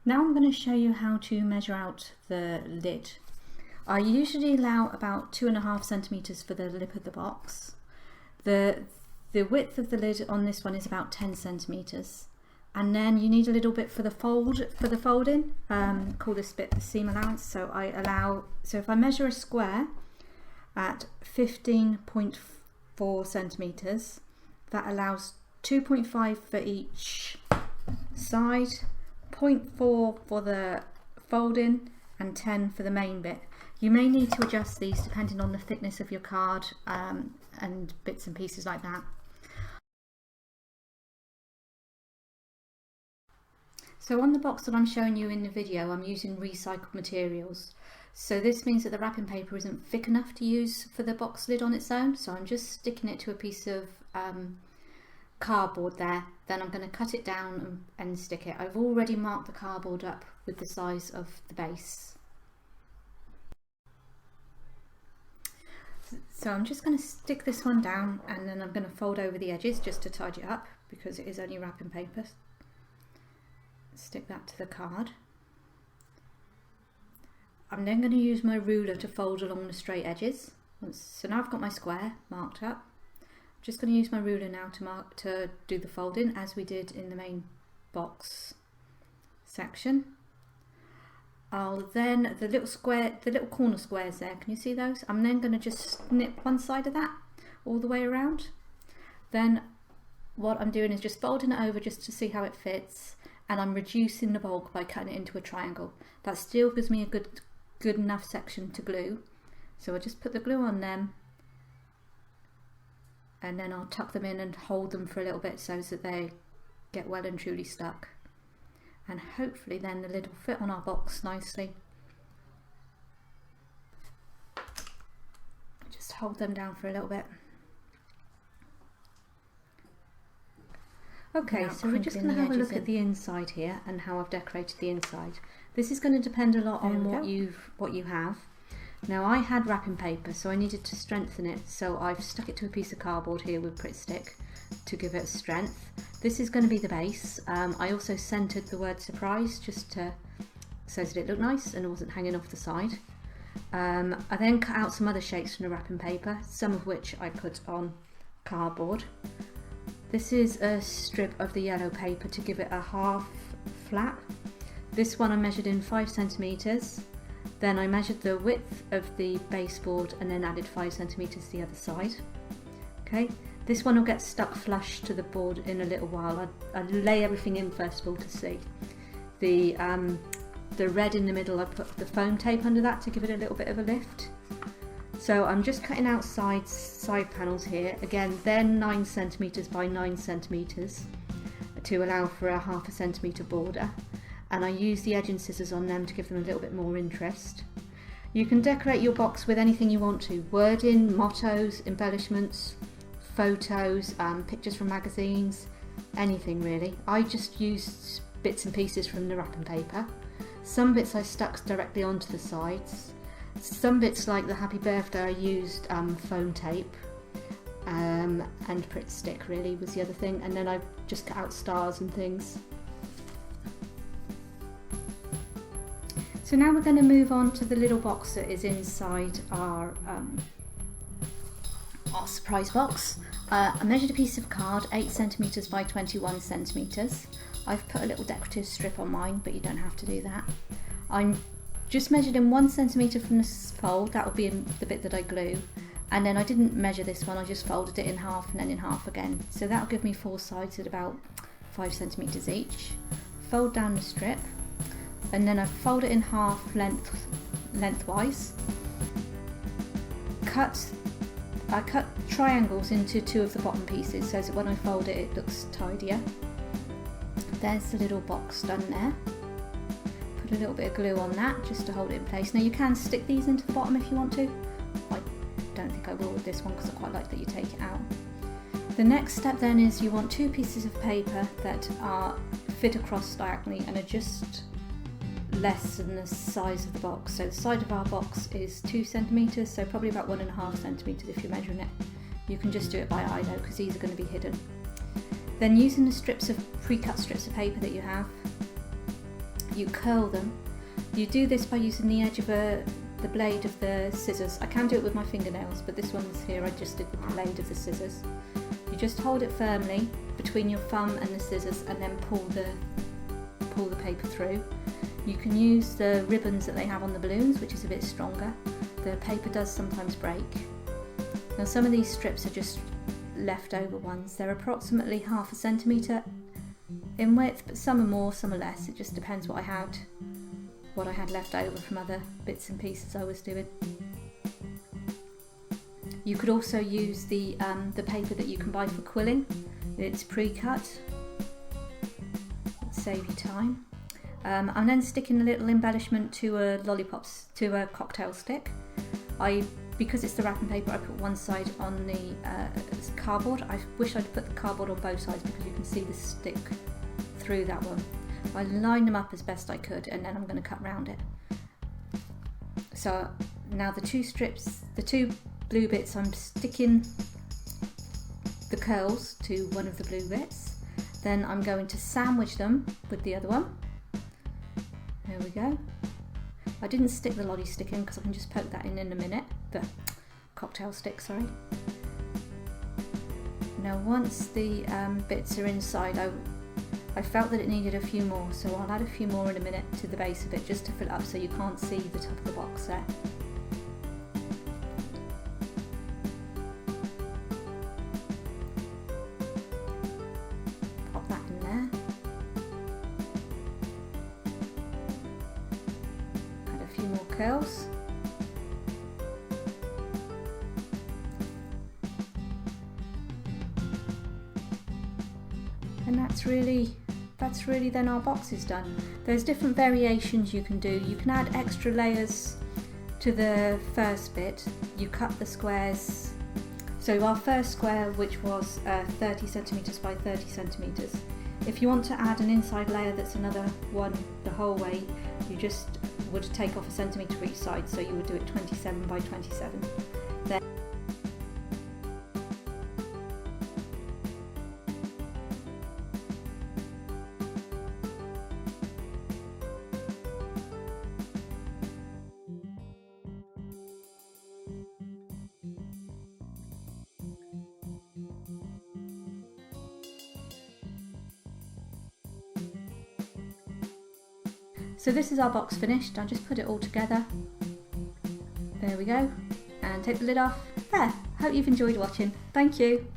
Now I'm going to show you how to measure out the lid. I usually allow about 2.5 centimeters for the lip of the box. The width of the lid on this one is about 10 centimeters. And then you need a little bit for the folding. Call this bit the seam allowance. So if I measure a square at 15.4 centimeters, that allows 2.5 for each side, 0.4 for the folding, and 10 for the main bit. You may need to adjust these depending on the thickness of your card and bits and pieces like that. So on the box that I'm showing you in the video, I'm using recycled materials. So this means that the wrapping paper isn't thick enough to use for the box lid on its own. So I'm just sticking it to a piece of cardboard there. Then I'm going to cut it down and stick it. I've already marked the cardboard up with the size of the base. So I'm just going to stick this one down, and then I'm going to fold over the edges just to tidy it up because it is only wrapping paper. Stick that to the card. I'm then going to use my ruler to fold along the straight edges. So now I've got my square marked up. I'm just going to use my ruler now to do the folding as we did in the main box section. I'll then, the little corner squares there, can you see those? I'm then going to just snip one side of that all the way around. Then what I'm doing is just folding it over just to see how it fits, and I'm reducing the bulk by cutting it into a triangle. That still gives me a good enough section to glue. So I'll just put the glue on them, and then I'll tuck them in and hold them for a little bit so that they get well and truly stuck. And hopefully then the lid will fit on our box nicely. Just hold them down for a little bit. Okay, so we're just going to have a look at the inside here and how I've decorated the inside. This is going to depend a lot on what you have. Now I had wrapping paper, so I needed to strengthen it, so I've stuck it to a piece of cardboard here with Pritt Stick to give it strength. This is going to be the base. I also centered the word surprise just so that it looked nice and it wasn't hanging off the side. I then cut out some other shapes from the wrapping paper, some of which I put on cardboard. This is a strip of the yellow paper to give it a half flap. This one I measured in 5 centimeters. Then I measured the width of the baseboard and then added 5 centimeters to the other side. Okay, this one will get stuck flush to the board in a little while. I lay everything in first of all to see. The red in the middle, I put the foam tape under that to give it a little bit of a lift. So I'm just cutting out side panels here. Again, they're 9 centimeters by 9 centimeters to allow for a 0.5 centimeter border. And I use the edging scissors on them to give them a little bit more interest. You can decorate your box with anything you want to. Wording, mottos, embellishments, photos, pictures from magazines, anything really. I just used bits and pieces from the wrapping paper. Some bits I stuck directly onto the sides. Some bits, like the happy birthday, I used foam tape and Pritt Stick really was the other thing. And then I just cut out stars and things. So now we're going to move on to the little box that is inside our surprise box. I measured a piece of card 8 centimeters by 21 centimeters. I've put a little decorative strip on mine, but you don't have to do that. I'm just measured in 1 centimeter from the fold. That will be in the bit that I glue. And then I didn't measure this one, I just folded it in half and then in half again. So that'll give me 4 sides at about 5 centimeters each. Fold down the strip, and then I fold it in half lengthwise. I cut triangles into 2 of the bottom pieces so that when I fold it, it looks tidier. There's the little box done there. Put a little bit of glue on that just to hold it in place. Now you can stick these into the bottom if you want to. I don't think I will with this one because I quite like that you take it out. The next step then is you want 2 pieces of paper that are fit across diagonally and are just less than the size of the box. So the side of our box is 2 centimeters, so probably about 1.5 centimeters if you're measuring it. You can just do it by eye though, because these are going to be hidden. Then using the pre-cut strips of paper that you have, you curl them. You do this by using the edge of the blade of the scissors. I can do it with my fingernails, but this one's here, I just did with the blade of the scissors. You just hold it firmly between your thumb and the scissors and then pull the paper through. You can use the ribbons that they have on the balloons, which is a bit stronger. The paper does sometimes break. Now some of these strips are just leftover ones. They're approximately 1/2 centimetre in width, but some are more, some are less. It just depends what I had left over from other bits and pieces I was doing. You could also use the paper that you can buy for quilling. It's pre-cut. Save you time. I'm then sticking a little embellishment to a cocktail stick. Because it's the wrapping paper, I put one side on the cardboard. I wish I'd put the cardboard on both sides because you can see the stick through that one. I line them up as best I could, and then I'm going to cut round it. So now the two blue bits, I'm sticking the curls to one of the blue bits. Then I'm going to sandwich them with the other one. There we go. I didn't stick the lolly stick in because I can just poke that in a minute. The cocktail stick, sorry. Now once the bits are inside, I felt that it needed a few more, so I'll add a few more in a minute to the base of it just to fill it up so you can't see the top of the box there. Pop that in there. Add a few more curls. And that's really then our box is done. There's different variations you can do. You can add extra layers to the first bit. You cut the squares. So our first square, which was 30 centimetres by 30 centimetres. If you want to add an inside layer that's another one the whole way, you just would take off 1 centimetre each side, so you would do it 27 by 27. Then so this is our box finished. I'll just put it all together. There we go. And take the lid off. There. Hope you've enjoyed watching. Thank you.